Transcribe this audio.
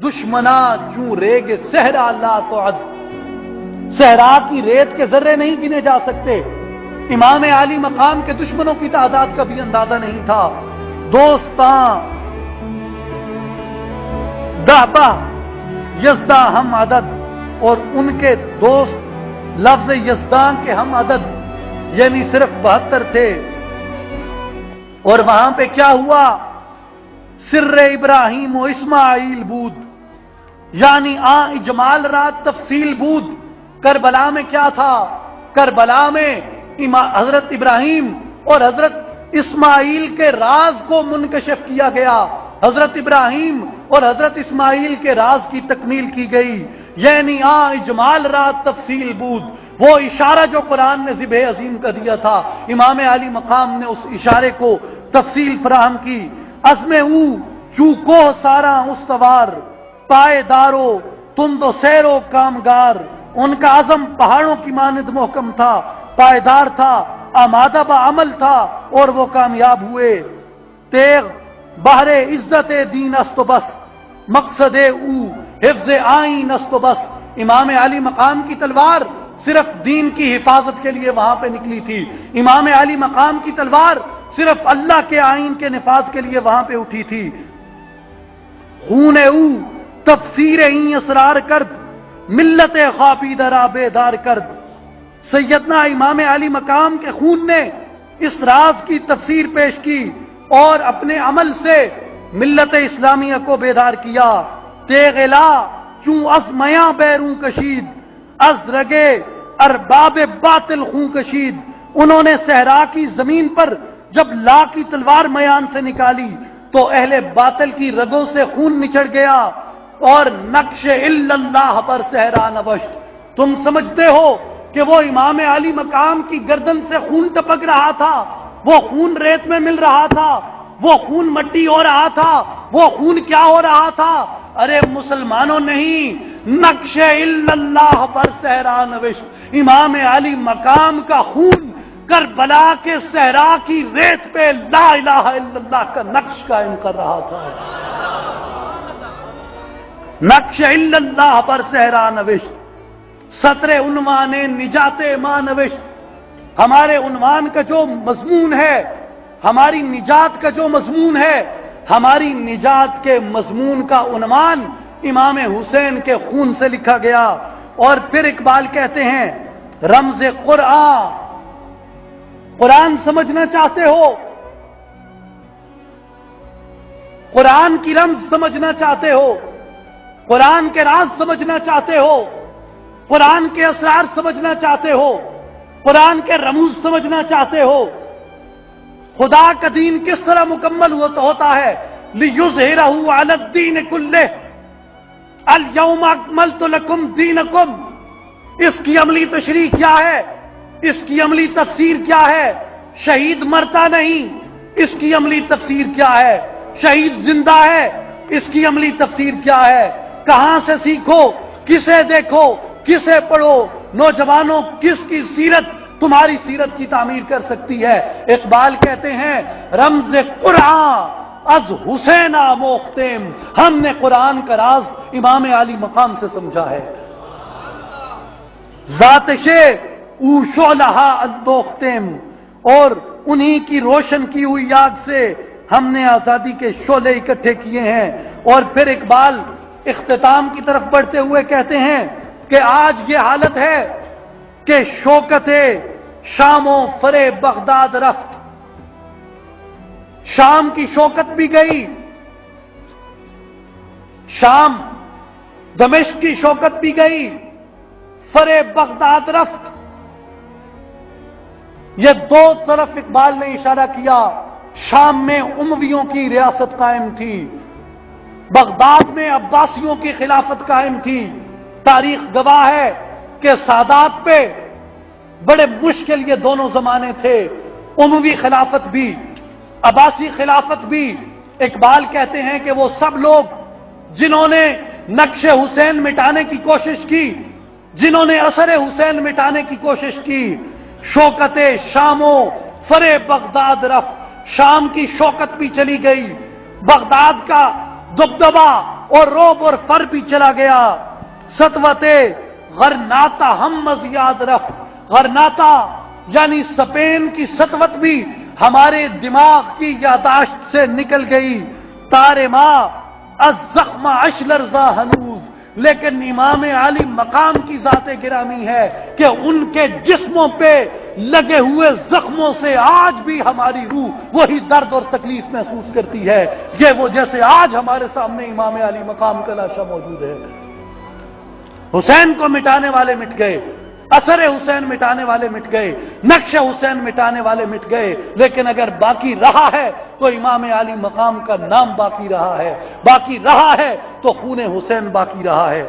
دشمنا چوں ریگ صحرا لا تعد، صحرا کی ریت کے ذرے نہیں گنے جا سکتے۔ امام عالی مقام کے دشمنوں کی تعداد کا بھی اندازہ نہیں تھا۔ دوستاں دہبہ یزداں ہم عدد، اور ان کے دوست لفظ یزداں کے ہم عدد یعنی صرف 72 تھے۔ اور وہاں پہ کیا ہوا؟ سر ابراہیم و اسماعیل بود، یعنی اجمال رات تفصیل بود۔ کربلا میں کیا تھا؟ کربلا میں حضرت ابراہیم اور حضرت اسماعیل کے راز کو منکشف کیا گیا، حضرت ابراہیم اور حضرت اسماعیل کے راز کی تکمیل کی گئی، یعنی اجمال رات تفصیل بود۔ وہ اشارہ جو قرآن نے ذبح عظیم کا دیا تھا، امام علی مقام نے اس اشارے کو تفصیل فراہم کی۔ عزم او چوکو سارا استوار، پائے دارو تند و سیرو کامگار۔ ان کا عزم پہاڑوں کی مانند محکم تھا، پائیدار تھا، آمادہ بعمل تھا، اور وہ کامیاب ہوئے۔ تیغ بہر عزت دین است و بس، مقصد او حفظ آئین است و بس۔ امام علی مقام کی تلوار صرف دین کی حفاظت کے لیے وہاں پہ نکلی تھی، امام علی مقام کی تلوار صرف اللہ کے آئین کے نفاذ کے لیے وہاں پہ اٹھی تھی۔ خون او تفسیر این اسرار کرد، ملت خاپیدہ را بیدار کرد۔ سیدنا امام علی مقام کے خون نے اس راز کی تفسیر پیش کی اور اپنے عمل سے ملت اسلامیہ کو بیدار کیا۔ تیغلا چوں از میاں بیروں کشید، از رگے ارباب باطل خون کشید۔ انہوں نے صحرا کی زمین پر جب لا کی تلوار میان سے نکالی تو اہل باطل کی رگوں سے خون نچڑ گیا، اور نقش الا اللہ پر صحرا نوشت۔ تم سمجھتے ہو کہ وہ امام علی مقام کی گردن سے خون ٹپک رہا تھا، وہ خون ریت میں مل رہا تھا، وہ خون مٹی ہو رہا تھا، وہ خون کیا ہو رہا تھا؟ ارے مسلمانوں نہیں، نقش الا اللہ پر صحرا نوشت۔ امام علی مقام کا خون کربلا کے صحرا کی ریت پہ لا الہ الا اللہ کا نقش قائم کر رہا تھا۔ نقش الا اللہ پر صحرا نوشت، سطر عنوان نجات ماں نوشت۔ ہمارے عنوان کا جو مضمون ہے، ہماری نجات کا جو مضمون ہے، ہماری نجات کے مضمون کا عنوان امام حسین کے خون سے لکھا گیا۔ اور پھر اقبال کہتے ہیں رمز قرآن، قرآن سمجھنا چاہتے ہو، قرآن کی رمز سمجھنا چاہتے ہو، قرآن کے راز سمجھنا چاہتے ہو، قرآن کے اسرار سمجھنا چاہتے ہو، قرآن کے رموز سمجھنا چاہتے ہو، خدا کا دین کس طرح مکمل ہوتا ہے؟ لِيُظْهِرَهُ عَلَى الدِّينِ كُلِّهِ الْيَوْمَ أَكْمَلْتُ لَكُمْ دِينَكُمْ۔ اس کی عملی تشریح کیا ہے؟ اس کی عملی تفسیر کیا ہے؟ شہید مرتا نہیں، اس کی عملی تفسیر کیا ہے؟ شہید زندہ ہے، اس کی عملی تفسیر کیا ہے؟ کہاں سے سیکھو، کسے دیکھو، کسے پڑھو؟ نوجوانوں، کس کی سیرت تمہاری سیرت کی تعمیر کر سکتی ہے؟ اقبال کہتے ہیں رمز قرآن از حسین آموختیم، ہم نے قرآن کا راز امام علی مقام سے سمجھا ہے۔ ذاتش او شعلہا اندوختیم، اور انہی کی روشن کی ہوئی آگ سے ہم نے آزادی کے شعلے اکٹھے کیے ہیں۔ اور پھر اقبال اختتام کی طرف بڑھتے ہوئے کہتے ہیں کہ آج یہ حالت ہے کہ شوکت شام و فرے بغداد رفت، شام کی شوکت بھی گئی، شام دمشق کی شوکت بھی گئی، فرے بغداد رفت۔ یہ دو طرف اقبال نے اشارہ کیا۔ شام میں امویوں کی ریاست قائم تھی، بغداد میں عباسیوں کی خلافت قائم تھی۔ تاریخ گواہ ہے کہ سادات پہ بڑے مشکل یہ دونوں زمانے تھے، اموی خلافت بھی، عباسی خلافت بھی۔ اقبال کہتے ہیں کہ وہ سب لوگ جنہوں نے نقش حسین مٹانے کی کوشش کی، جنہوں نے اثر حسین مٹانے کی کوشش کی، شوکت شامو فرے بغداد رفت، شام کی شوکت بھی چلی گئی، بغداد کا دبدبا اور روب اور فر بھی چلا گیا. سطوت غرناطہ ہم مزیاد رفت. غرناطہ یعنی اسپین کی سطوت بھی ہمارے دماغ کی یاداشت سے نکل گئی. تارے ماں الزخم اشلرزا ہنوز. لیکن امام عالی مقام کی ذات گرامی ہے کہ ان کے جسموں پہ لگے ہوئے زخموں سے آج بھی ہماری روح وہی درد اور تکلیف محسوس کرتی ہے. یہ وہ جیسے آج ہمارے سامنے امام علی مقام کا لاشا موجود ہے. حسین کو مٹانے والے مٹ گئے, اثر حسین مٹانے والے مٹ گئے, نقش حسین مٹانے والے مٹ گئے, لیکن اگر باقی رہا ہے تو امام علی مقام کا نام باقی رہا ہے, باقی رہا ہے تو خون حسین باقی رہا ہے.